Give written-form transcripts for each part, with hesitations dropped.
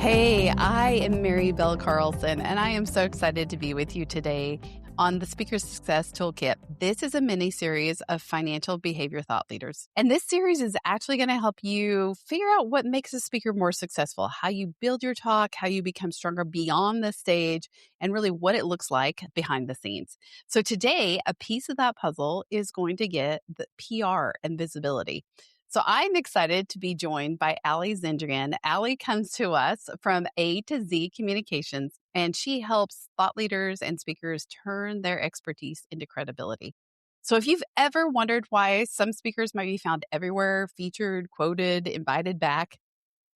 Hey, I am Mary Bell Carlson, and I am so excited to be with you today on the Speaker Success Toolkit. This is a mini series of financial behavior thought leaders. And this series is actually going to help you figure out what makes a speaker more successful, how you build your talk, how you become stronger beyond the stage, and really what it looks like behind the scenes. So today, a piece of that puzzle is going to get the PR and visibility. So I'm excited to be joined by Allie Zendrian. Allie comes to us from A to Z Communications, and she helps thought leaders and speakers turn their expertise into credibility. So if you've ever wondered why some speakers might be found everywhere, featured, quoted, invited back,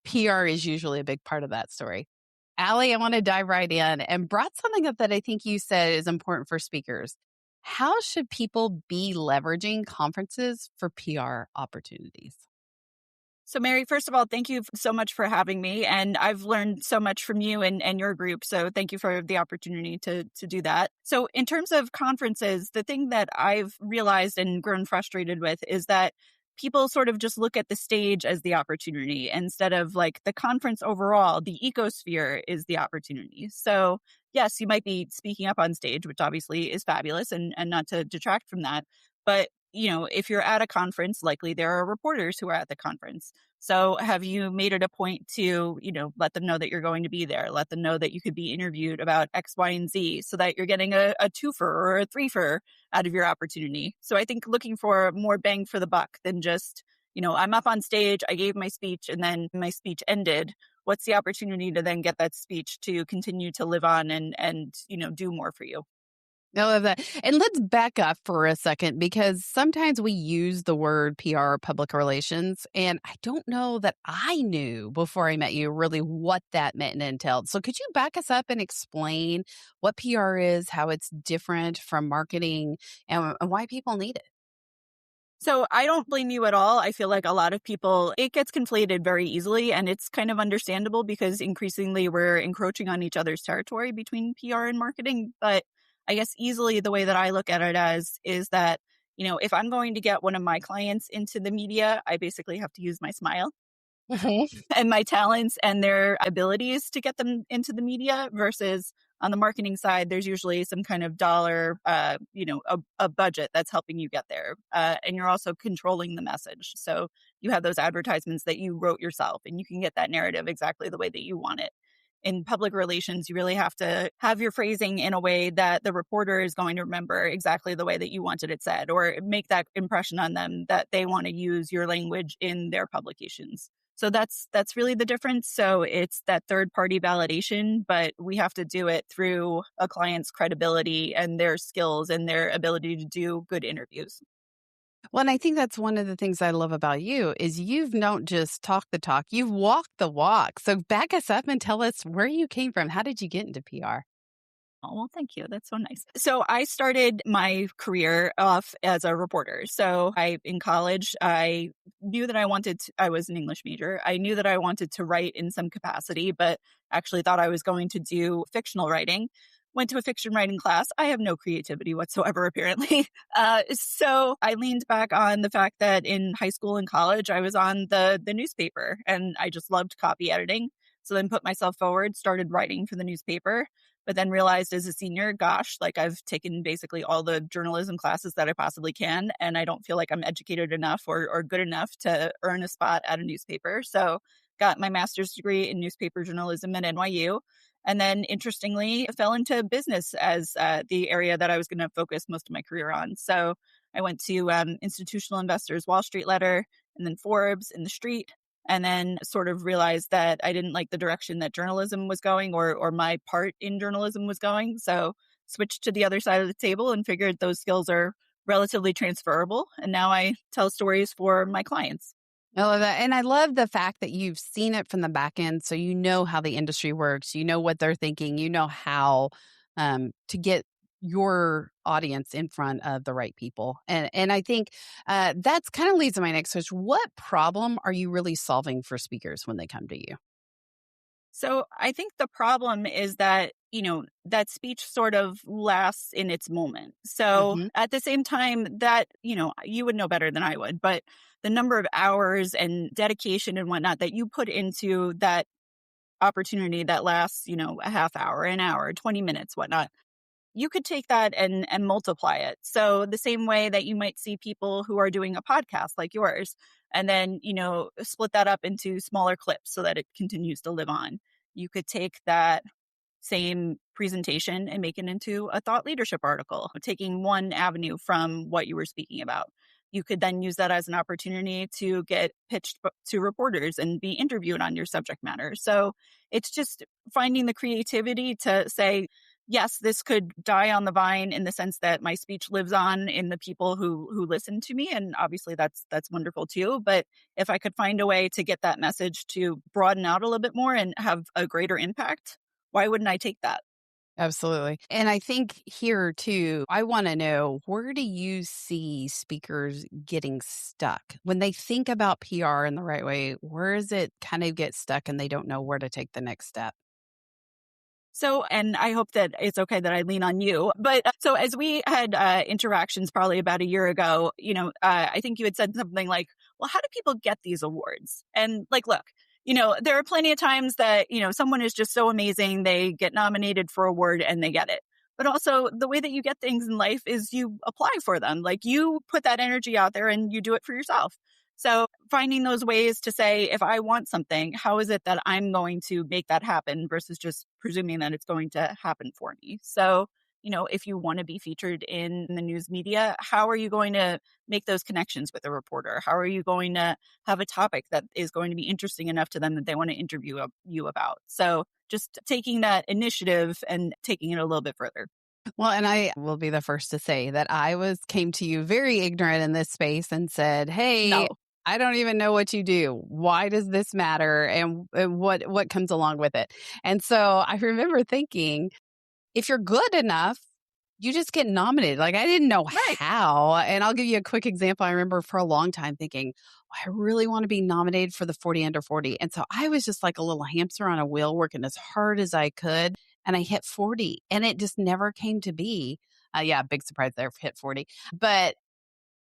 PR is usually a big part of that story. Allie, I want to dive right in and brought something up that I think you said is important for speakers. How should people be leveraging conferences for PR opportunities? So, Mary, first of all, thank you so much for having me. And I've learned so much from you and your group. So thank you for the opportunity to do that. So in terms of conferences, the thing that I've realized and grown frustrated with is that people sort of just look at the stage as the opportunity instead of like the conference overall. The ecosphere is the opportunity. So yes, you might be speaking up on stage, which obviously is fabulous and not to detract from that. But if you're at a conference, likely there are reporters who are at the conference. So have you made it a point to, let them know that you're going to be there? Let them know that you could be interviewed about X, Y, and Z so that you're getting a twofer or a threefer out of your opportunity. So I think looking for more bang for the buck than just, I'm up on stage, I gave my speech, and then my speech ended. What's the opportunity to then get that speech to continue to live on and do more for you? I love that. And let's back up for a second because sometimes we use the word PR, public relations, and I don't know that I knew before I met you really what that meant and entailed. So could you back us up and explain what PR is, how it's different from marketing, and why people need it? So I don't blame you at all. I feel like a lot of people, it gets conflated very easily, and it's kind of understandable because increasingly we're encroaching on each other's territory between PR and marketing. But I guess easily the way that I look at it as is that, if I'm going to get one of my clients into the media, I basically have to use my smile and my talents and their abilities to get them into the media versus on the marketing side, there's usually some kind of dollar, a budget that's helping you get there. And you're also controlling the message. So you have those advertisements that you wrote yourself and you can get that narrative exactly the way that you want it. In public relations, you really have to have your phrasing in a way that the reporter is going to remember exactly the way that you wanted it said, or make that impression on them that they want to use your language in their publications. So that's really the difference. So it's that third party validation, but we have to do it through a client's credibility and their skills and their ability to do good interviews. Well, and I think that's one of the things I love about you is you've not just talked the talk, you've walked the walk. So back us up and tell us where you came from. How did you get into PR? Oh, well, thank you. That's so nice. So I started my career off as a reporter. So in college, I knew that I was an English major. I knew that I wanted to write in some capacity, but actually thought I was going to do fictional writing. Went to a fiction writing class. I have no creativity whatsoever, apparently. So I leaned back on the fact that in high school and college, I was on the newspaper and I just loved copy editing. So then put myself forward, started writing for the newspaper, but then realized as a senior, gosh, like I've taken basically all the journalism classes that I possibly can. And I don't feel like I'm educated enough or good enough to earn a spot at a newspaper. So got my master's degree in newspaper journalism at NYU. And then interestingly, I fell into business as the area that I was going to focus most of my career on. So I went to Institutional Investors, Wall Street Letter, and then Forbes in the Street. And then sort of realized that I didn't like the direction that journalism was going or my part in journalism was going. So switched to the other side of the table and figured those skills are relatively transferable. And now I tell stories for my clients. I love that. And I love the fact that you've seen it from the back end. So you know how the industry works, you know what they're thinking, you know how to get your audience in front of the right people. And I think that's kind of leads to my next question. What problem are you really solving for speakers when they come to you? So I think the problem is that, that speech sort of lasts in its moment. So at the same time that, you would know better than I would, but the number of hours and dedication and whatnot that you put into that opportunity that lasts, a half hour, an hour, 20 minutes, whatnot. You could take that and multiply it. So the same way that you might see people who are doing a podcast like yours, and then, split that up into smaller clips so that it continues to live on. You could take that same presentation and make it into a thought leadership article, taking one avenue from what you were speaking about. You could then use that as an opportunity to get pitched to reporters and be interviewed on your subject matter. So it's just finding the creativity to say, yes, this could die on the vine in the sense that my speech lives on in the people who listen to me. And obviously that's wonderful too. But if I could find a way to get that message to broaden out a little bit more and have a greater impact, why wouldn't I take that? Absolutely. And I think here too, I want to know, where do you see speakers getting stuck? When they think about PR in the right way, where does it kind of get stuck and they don't know where to take the next step? So, and I hope that it's okay that I lean on you. But so as we had interactions probably about a year ago, I think you had said something like, well, how do people get these awards? And like, look, there are plenty of times that, someone is just so amazing, they get nominated for a award and they get it. But also the way that you get things in life is you apply for them. Like you put that energy out there and you do it for yourself. So finding those ways to say, if I want something, how is it that I'm going to make that happen versus just presuming that it's going to happen for me? So, if you want to be featured in the news media, how are you going to make those connections with a reporter? How are you going to have a topic that is going to be interesting enough to them that they want to interview you about? So just taking that initiative and taking it a little bit further. Well, and I will be the first to say that I came to you very ignorant in this space and said, "Hey, No. I don't even know what you do. Why does this matter? And what comes along with it?" And so I remember thinking, if you're good enough, you just get nominated. Like I didn't know Right. how. And I'll give you a quick example. I remember for a long time thinking, I really want to be nominated for the 40 under 40. And so I was just like a little hamster on a wheel working as hard as I could. And I hit 40 and it just never came to be. Yeah, big surprise there, hit 40. But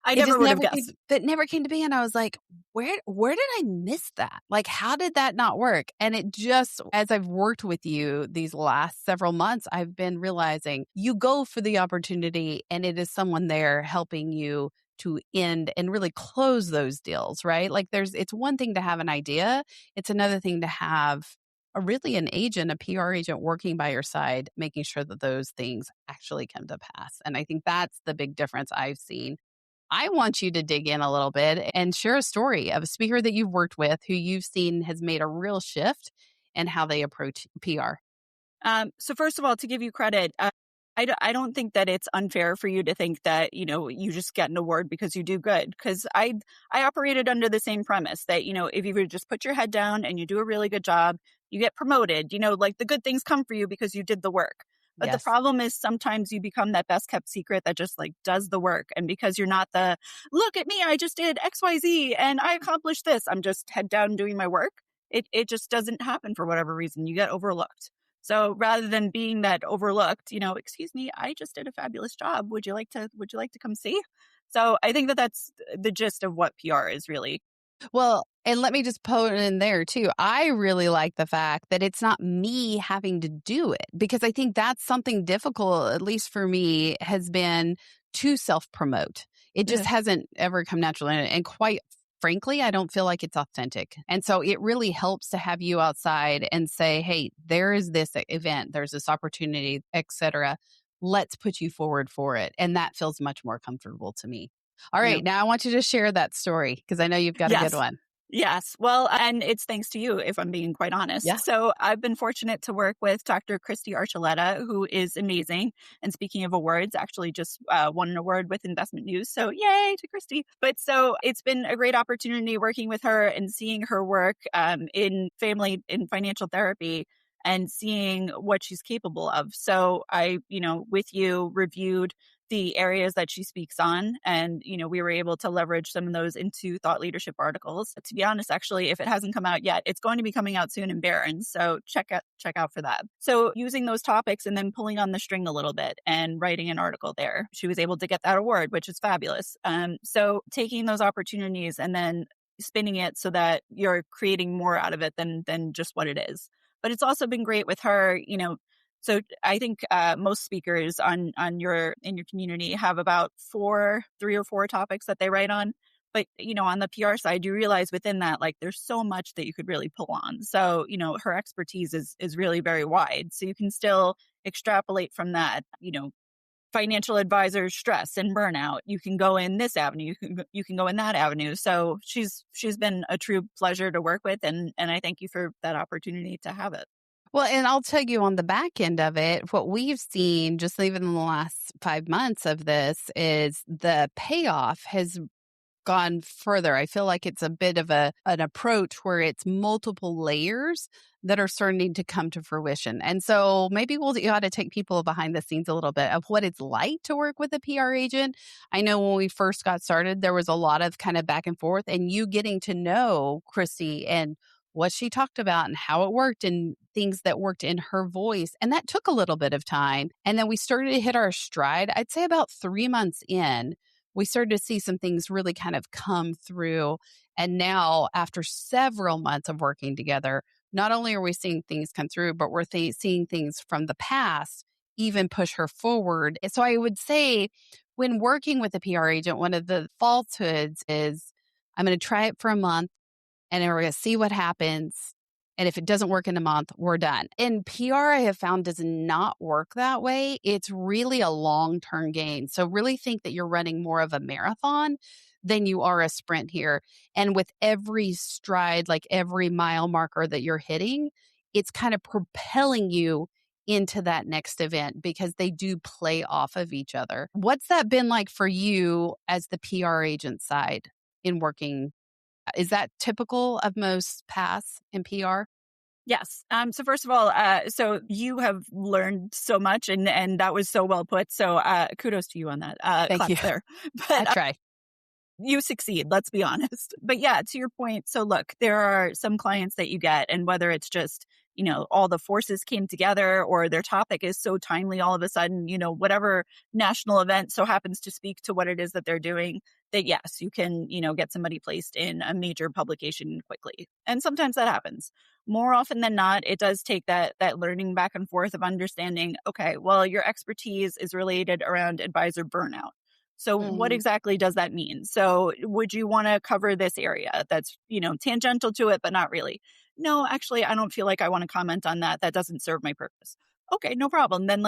I it never just would have never guessed. that never came to be, and I was like, "Where did I miss that? Like, how did that not work?" And it just as I've worked with you these last several months, I've been realizing you go for the opportunity, and it is someone there helping you to end and really close those deals, right? Like, it's one thing to have an idea, it's another thing to have an agent, a PR agent working by your side, making sure that those things actually come to pass. And I think that's the big difference I've seen. I want you to dig in a little bit and share a story of a speaker that you've worked with who you've seen has made a real shift in how they approach PR. So first of all, to give you credit, I don't think that it's unfair for you to think that, you just get an award because you do good. Because I operated under the same premise that, if you would just put your head down and you do a really good job, you get promoted, like the good things come for you because you did the work. But the Yes. problem is sometimes you become that best kept secret that just like does the work. And because you're not look at me, I just did XYZ and I accomplished this. I'm just head down doing my work. It just doesn't happen for whatever reason. You get overlooked. So rather than being that overlooked, excuse me, I just did a fabulous job. Would you like to come see? So I think that that's the gist of what PR is really. Well, and let me just put it in there too. I really like the fact that it's not me having to do it because I think that's something difficult, at least for me, has been to self promote. It just hasn't ever come naturally. And quite frankly, I don't feel like it's authentic. And so it really helps to have you outside and say, hey, there is this event, there's this opportunity, etc. Let's put you forward for it. And that feels much more comfortable to me. All right. Now I want you to share that story because I know you've got a good one. Yes. Well, and it's thanks to you, if I'm being quite honest. Yeah. So I've been fortunate to work with Dr. Christy Archuleta, who is amazing. And speaking of awards, actually just won an award with Investment News. So yay to Christy. But so it's been a great opportunity working with her and seeing her work in financial therapy and seeing what she's capable of. So I, with you reviewed the areas that she speaks on. And, we were able to leverage some of those into thought leadership articles. To be honest, actually, if it hasn't come out yet, it's going to be coming out soon in Barron's. So check out for that. So using those topics and then pulling on the string a little bit and writing an article there, she was able to get that award, which is fabulous. So taking those opportunities and then spinning it so that you're creating more out of it than just what it is. But it's also been great with her, so I think most speakers in your community have about 3 or 4 topics that they write on. But, on the PR side, you realize within that, like, there's so much that you could really pull on. So, her expertise is really very wide. So you can still extrapolate from that, financial advisors, stress and burnout. You can go in this avenue. You can go in that avenue. So she's been a true pleasure to work with. And I thank you for that opportunity to have it. Well, and I'll tell you on the back end of it, what we've seen just even in the last 5 months of this is the payoff has gone further. I feel like it's a bit of an approach where it's multiple layers that are starting to come to fruition. And so maybe you ought to take people behind the scenes a little bit of what it's like to work with a PR agent. I know when we first got started, there was a lot of kind of back and forth, and you getting to know Christy and what she talked about and how it worked and things that worked in her voice. And that took a little bit of time. And then we started to hit our stride. I'd say about 3 months in, we started to see some things really kind of come through. And now, after several months of working together, not only are we seeing things come through, but we're seeing things from the past even push her forward. And so I would say when working with a PR agent, one of the falsehoods is I'm going to try it for a month and then we're going to see what happens. And if it doesn't work in a month, we're done. And PR, I have found, does not work that way. It's really a long-term game. So really think that you're running more of a marathon than you are a sprint here. And with every stride, like every mile marker that you're hitting, it's kind of propelling you into that next event because they do play off of each other. What's that been like for you as the PR agent side in working? Is that typical of most paths in PR? Yes. So first of all, so you have learned so much, and that was so well put. So kudos to you on that. Thank you. There. I But try. you succeed, let's be honest. But yeah, to your point, so look, there are some clients that you get, and whether it's just, all the forces came together or their topic is so timely all of a sudden, whatever national event so happens to speak to what it is that they're doing, that yes, you can, get somebody placed in a major publication quickly. And sometimes that happens. More often than not, it does take that learning back and forth of understanding, okay, well, your expertise is related around advisor burnout. So what Mhm. exactly does that mean? So would you want to cover this area that's, tangential to it, but not really? No, actually, I don't feel like I want to comment on that. That doesn't serve my purpose. Okay, no problem. Then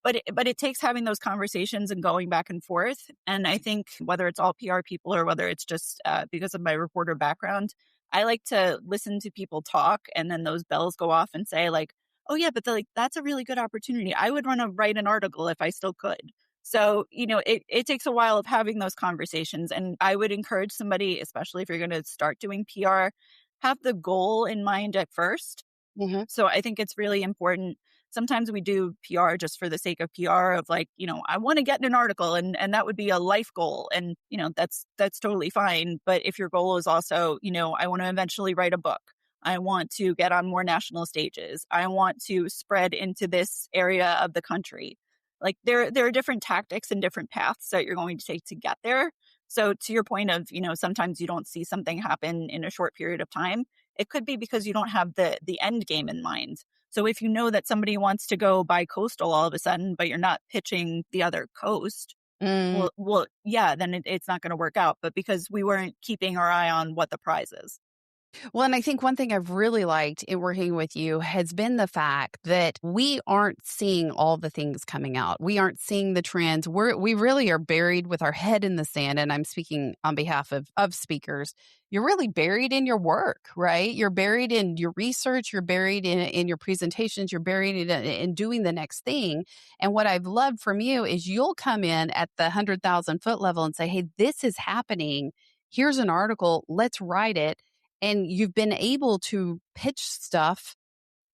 but it takes having those conversations and going back and forth. And I think whether it's all PR people or whether it's just because of my reporter background, I like to listen to people talk and then those bells go off and say like, oh yeah, but that's a really good opportunity. I would want to write an article if I still could. So, it takes a while of having those conversations. And I would encourage somebody, especially if you're going to start doing PR, have the goal in mind at first. Mhm. So I think it's really important. Sometimes we do PR just for the sake of PR of like, I want to get in an article and that would be a life goal. And, that's totally fine. But if your goal is also, I want to eventually write a book. I want to get on more national stages. I want to spread into this area of the country. Like there are different tactics and different paths that you're going to take to get there. So to your point of, sometimes you don't see something happen in a short period of time. It could be because you don't have the end game in mind. So if you know that somebody wants to go bi-coastal all of a sudden, but you're not pitching the other coast, Mm. well, yeah, then it's not going to work out. But because we weren't keeping our eye on what the prize is. Well, and I think one thing I've really liked in working with you has been the fact that we aren't seeing all the things coming out. We aren't seeing the trends. We really are buried with our head in the sand. And I'm speaking on behalf of speakers. You're really buried in your work, right? You're buried in your research. You're buried in your presentations. You're buried in doing the next thing. And what I've loved from you is you'll come in at the 100,000 foot level and say, hey, this is happening. Here's an article. Let's write it. And you've been able to pitch stuff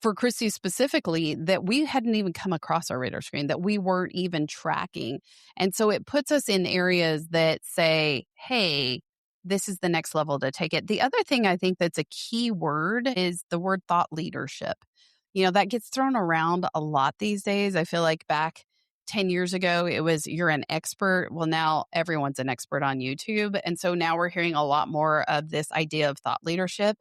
for Christy specifically that we hadn't even come across our radar screen, that we weren't even tracking. And so it puts us in areas that say, hey, this is the next level to take it. The other thing I think that's a key word is the word thought leadership. That gets thrown around a lot these days. I feel like back 10 years ago, it was you're an expert. Well, now everyone's an expert on YouTube. And so now we're hearing a lot more of this idea of thought leadership.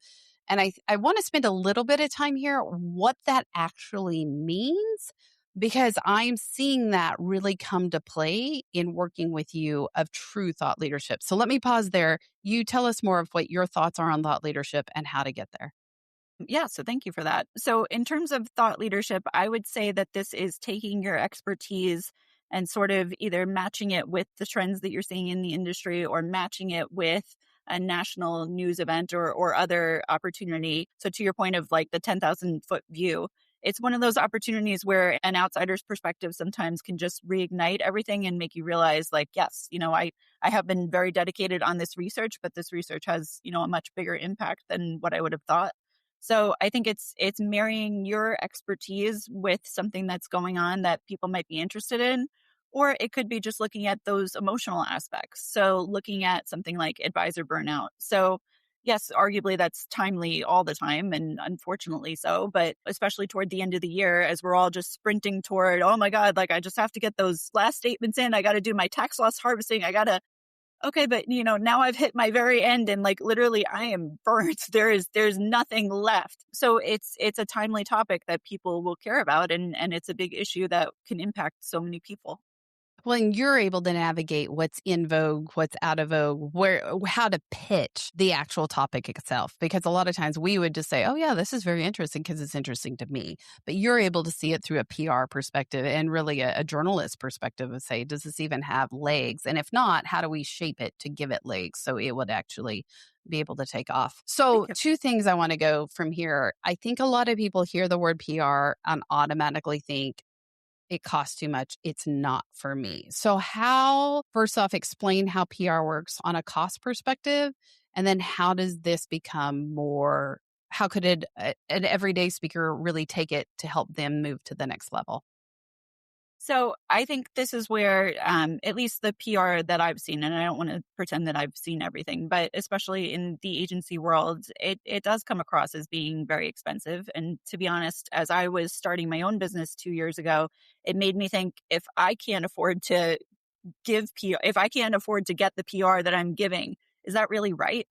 And I want to spend a little bit of time here what that actually means, because I'm seeing that really come to play in working with you of true thought leadership. So let me pause there. You tell us more of what your thoughts are on thought leadership and how to get there. Yeah, so thank you for that. So, in terms of thought leadership, I would say that this is taking your expertise and sort of either matching it with the trends that you're seeing in the industry or matching it with a national news event or other opportunity. So, to your point of like the 10,000-foot view, it's one of those opportunities where an outsider's perspective sometimes can just reignite everything and make you realize, like, yes, I have been very dedicated on this research, but this research has, a much bigger impact than what I would have thought. So I think it's marrying your expertise with something that's going on that people might be interested in, or it could be just looking at those emotional aspects. So looking at something like advisor burnout. So yes, arguably that's timely all the time and unfortunately so, but especially toward the end of the year as we're all just sprinting toward, oh my God, like I just have to get those last statements in. I got to do my tax loss harvesting. I got to Okay, but now I've hit my very end and like literally I am burnt. There's nothing left. So it's a timely topic that people will care about and it's a big issue that can impact so many people. Well, and you're able to navigate what's in vogue, what's out of vogue, how to pitch the actual topic itself. Because a lot of times we would just say, oh, yeah, this is very interesting because it's interesting to me. But you're able to see it through a PR perspective and really a journalist perspective of say, does this even have legs? And if not, how do we shape it to give it legs so it would actually be able to take off? So, Thank you. two things I want to go from here. I think a lot of people hear the word PR and automatically think, it costs too much. It's not for me. So first off, explain how PR works on a cost perspective. And then how does this become how could an everyday speaker really take it to help them move to the next level? So I think this is where, at least the PR that I've seen, and I don't want to pretend that I've seen everything, but especially in the agency world, it does come across as being very expensive. And to be honest, as I was starting my own business 2 years ago, it made me think if I can't afford to give PR, if I can't afford to get the PR that I'm giving, is that really right?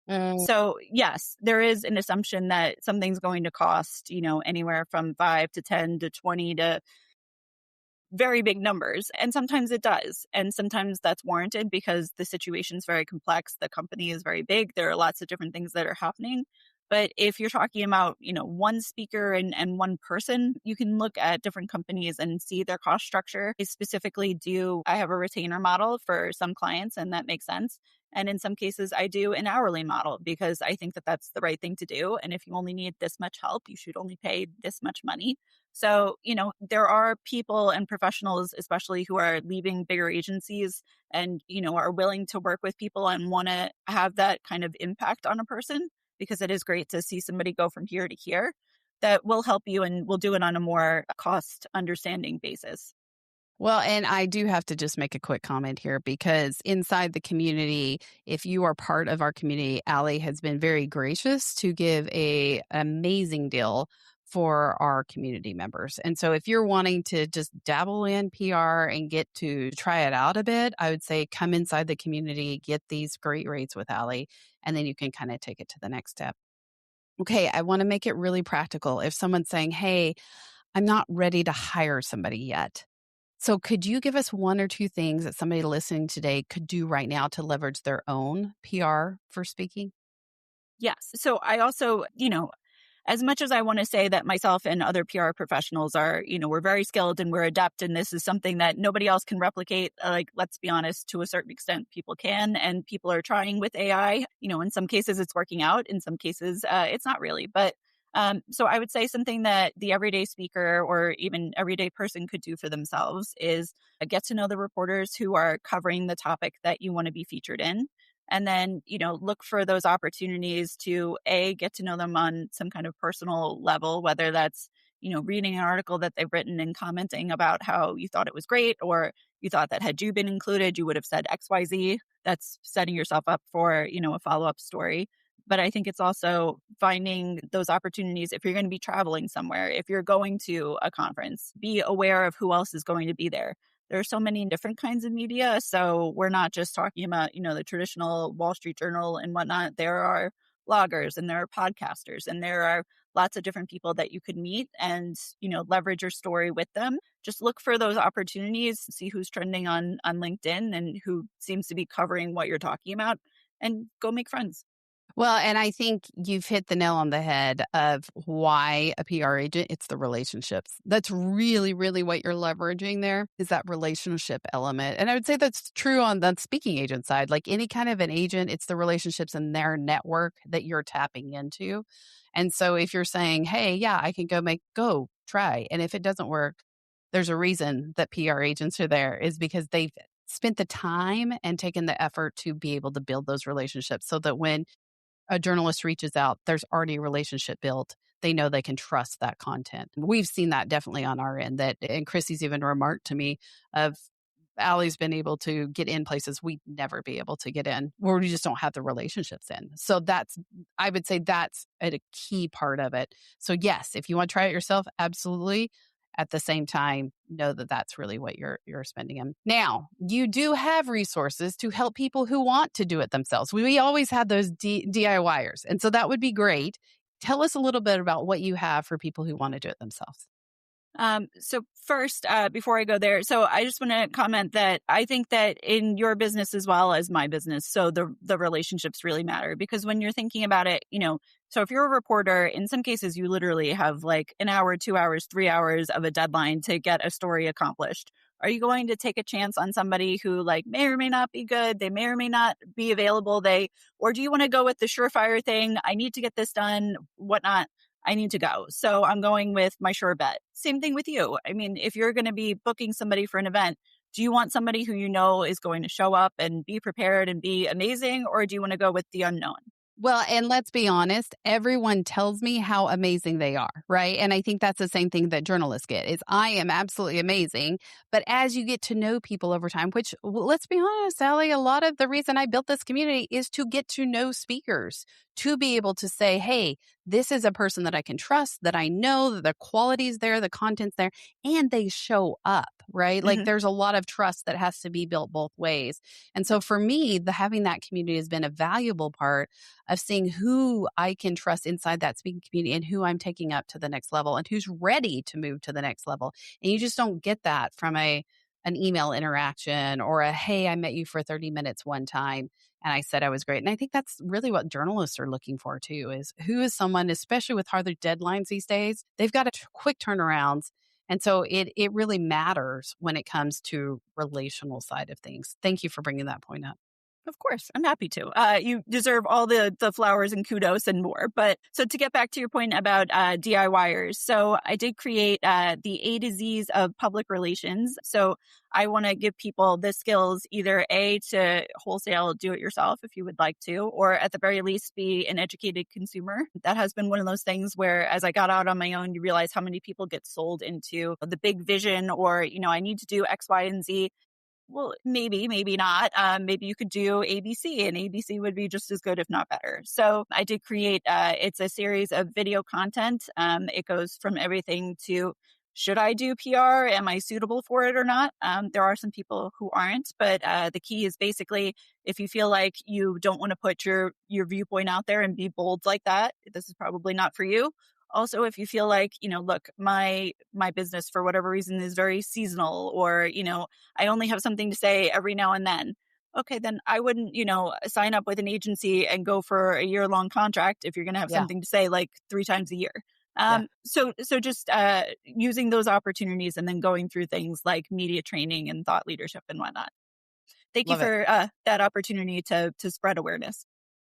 Mm. So yes, there is an assumption that something's going to cost, anywhere from 5 to 10 to 20 to very big numbers. And sometimes it does. And sometimes that's warranted because the situation's very complex. The company is very big. There are lots of different things that are happening. But if you're talking about, one speaker and one person, you can look at different companies and see their cost structure. I have a retainer model for some clients, and that makes sense. And in some cases, I do an hourly model because I think that that's the right thing to do. And if you only need this much help, you should only pay this much money. So, there are people and professionals, especially who are leaving bigger agencies and, are willing to work with people and want to have that kind of impact on a person because it is great to see somebody go from here to here that will help you and will do it on a more cost understanding basis. Well, and I do have to just make a quick comment here because inside the community, if you are part of our community, Allie has been very gracious to give an amazing deal for our community members. And so if you're wanting to just dabble in PR and get to try it out a bit, I would say come inside the community, get these great rates with Allie, and then you can kind of take it to the next step. Okay, I want to make it really practical. If someone's saying, hey, I'm not ready to hire somebody yet. So could you give us one or two things that somebody listening today could do right now to leverage their own PR for speaking? Yes. So I also, as much as I want to say that myself and other PR professionals are, we're very skilled and we're adept, and this is something that nobody else can replicate. Like, let's be honest, to a certain extent, people can, and people are trying with AI. In some cases it's working out. In some cases, it's not really. But so I would say something that the everyday speaker or even everyday person could do for themselves is get to know the reporters who are covering the topic that you want to be featured in. And then, look for those opportunities to get to know them on some kind of personal level, whether that's, reading an article that they've written and commenting about how you thought it was great, or you thought that had you been included, you would have said XYZ. That's setting yourself up for, a follow-up story. But I think it's also finding those opportunities if you're going to be traveling somewhere, if you're going to a conference, be aware of who else is going to be there. There are so many different kinds of media. So we're not just talking about, the traditional Wall Street Journal and whatnot. There are bloggers and there are podcasters and there are lots of different people that you could meet and, leverage your story with them. Just look for those opportunities, see who's trending on LinkedIn and who seems to be covering what you're talking about, and go make friends. Well, and I think you've hit the nail on the head of why a PR agent, it's the relationships. That's really, really what you're leveraging there is that relationship element. And I would say that's true on the speaking agent side. Like any kind of an agent, it's the relationships in their network that you're tapping into. And so if you're saying, hey, yeah, I can go try. And if it doesn't work, there's a reason that PR agents are there is because they've spent the time and taken the effort to be able to build those relationships so that when a journalist reaches out, there's already a relationship built. They know they can trust that content. We've seen that definitely on our end and Chrissy's even remarked to me of Allie's been able to get in places we'd never be able to get in where we just don't have the relationships in. So I would say that's a key part of it. So yes, if you want to try it yourself, absolutely. At the same time, know that that's really what you're spending in. Now, you do have resources to help people who want to do it themselves. We always had those DIYers, and so that would be great. Tell us a little bit about what you have for people who want to do it themselves. So first, before I go there, so I just want to comment that I think that in your business as well as my business, so the relationships really matter because when you're thinking about it, so if you're a reporter, in some cases you literally have like an hour, 2 hours, 3 hours of a deadline to get a story accomplished. Are you going to take a chance on somebody who like may or may not be good? They may or may not be available. Or do you want to go with the surefire thing? I need to get this done, whatnot. I need to go. So I'm going with my sure bet. Same thing with you. I mean, if you're going to be booking somebody for an event, do you want somebody who you know is going to show up and be prepared and be amazing? Or do you want to go with the unknown? Well, and let's be honest, everyone tells me how amazing they are, right? And I think that's the same thing that journalists get is I am absolutely amazing. But as you get to know people over time, which let's be honest, Allie, a lot of the reason I built this community is to get to know speakers, to be able to say, hey, this is a person that I can trust, that I know that the quality's there, the content's there, and they show up, right? Like there's a lot of trust that has to be built both ways. And so for me, having that community has been a valuable part of seeing who I can trust inside that speaking community and who I'm taking up to the next level and who's ready to move to the next level. And you just don't get that from an email interaction or hey, I met you for 30 minutes one time and I said I was great. And I think that's really what journalists are looking for too, is who is someone, especially with harder deadlines these days, they've got quick turnarounds. And so it really matters when it comes to relational side of things. Thank you for bringing that point up. Of course, I'm happy to. You deserve all the flowers and kudos and more. But so to get back to your point about DIYers, so I did create the A to Z's of public relations. So I want to give people the skills either A, to wholesale do it yourself if you would like to, or at the very least be an educated consumer. That has been one of those things where as I got out on my own, you realize how many people get sold into the big vision or, I need to do X, Y, and Z. Well, maybe not. Maybe you could do ABC and ABC would be just as good, if not better. So I did create, it's a series of video content. It goes from everything to, should I do PR? Am I suitable for it or not? There are some people who aren't, but the key is basically if you feel like you don't want to put your viewpoint out there and be bold like that, this is probably not for you. Also, if you feel like, look, my business for whatever reason is very seasonal or, I only have something to say every now and then. Okay, then I wouldn't, sign up with an agency and go for a year-long contract if you're going to have something to say like 3 times a year. So just using those opportunities and then going through things like media training and thought leadership and whatnot. Thank you for that opportunity to spread awareness.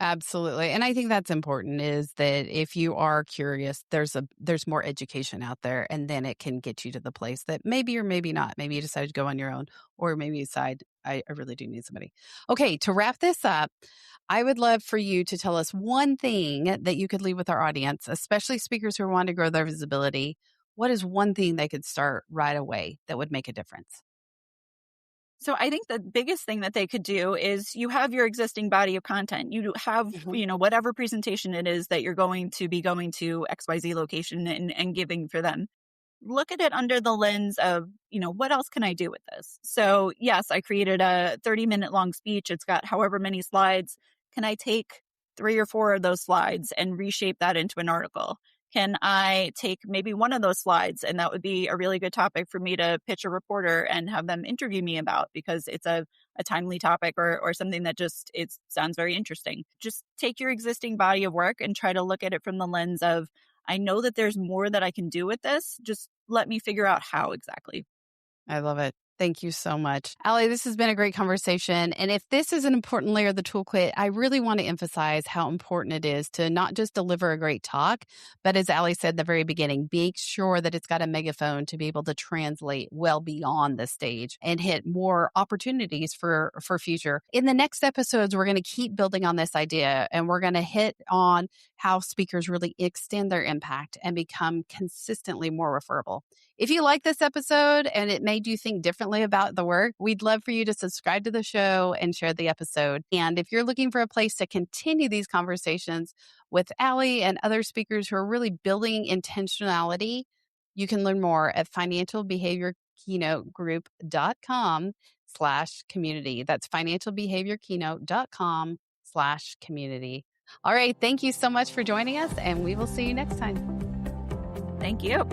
Absolutely. And I think that's important is that if you are curious, there's more education out there and then it can get you to the place that maybe or maybe not. Maybe you decide to go on your own or maybe you decide I really do need somebody. Okay, to wrap this up, I would love for you to tell us one thing that you could leave with our audience, especially speakers who want to grow their visibility. What is one thing they could start right away that would make a difference? So I think the biggest thing that they could do is you have your existing body of content. You have, whatever presentation it is that you're going to be going to XYZ location and giving for them. Look at it under the lens of, what else can I do with this? So yes, I created a 30-minute long speech. It's got however many slides. Can I take 3 or 4 of those slides and reshape that into an article? Can I take maybe one of those slides, and that would be a really good topic for me to pitch a reporter and have them interview me about because it's a timely topic or something that just it sounds very interesting. Just take your existing body of work and try to look at it from the lens of, I know that there's more that I can do with this. Just let me figure out how exactly. I love it. Thank you so much. Allie, this has been a great conversation. And if this is an important layer of the toolkit, I really want to emphasize how important it is to not just deliver a great talk, but as Allie said at the very beginning, make sure that it's got a megaphone to be able to translate well beyond the stage and hit more opportunities for future. In the next episodes, we're going to keep building on this idea, and we're going to hit on how speakers really extend their impact and become consistently more referable. If you like this episode and it made you think differently about the work, we'd love for you to subscribe to the show and share the episode. And if you're looking for a place to continue these conversations with Allie and other speakers who are really building intentionality, you can learn more at financialbehaviorkeynotegroup.com/community. That's financialbehaviorkeynote.com/community. All right. Thank you so much for joining us, and we will see you next time. Thank you.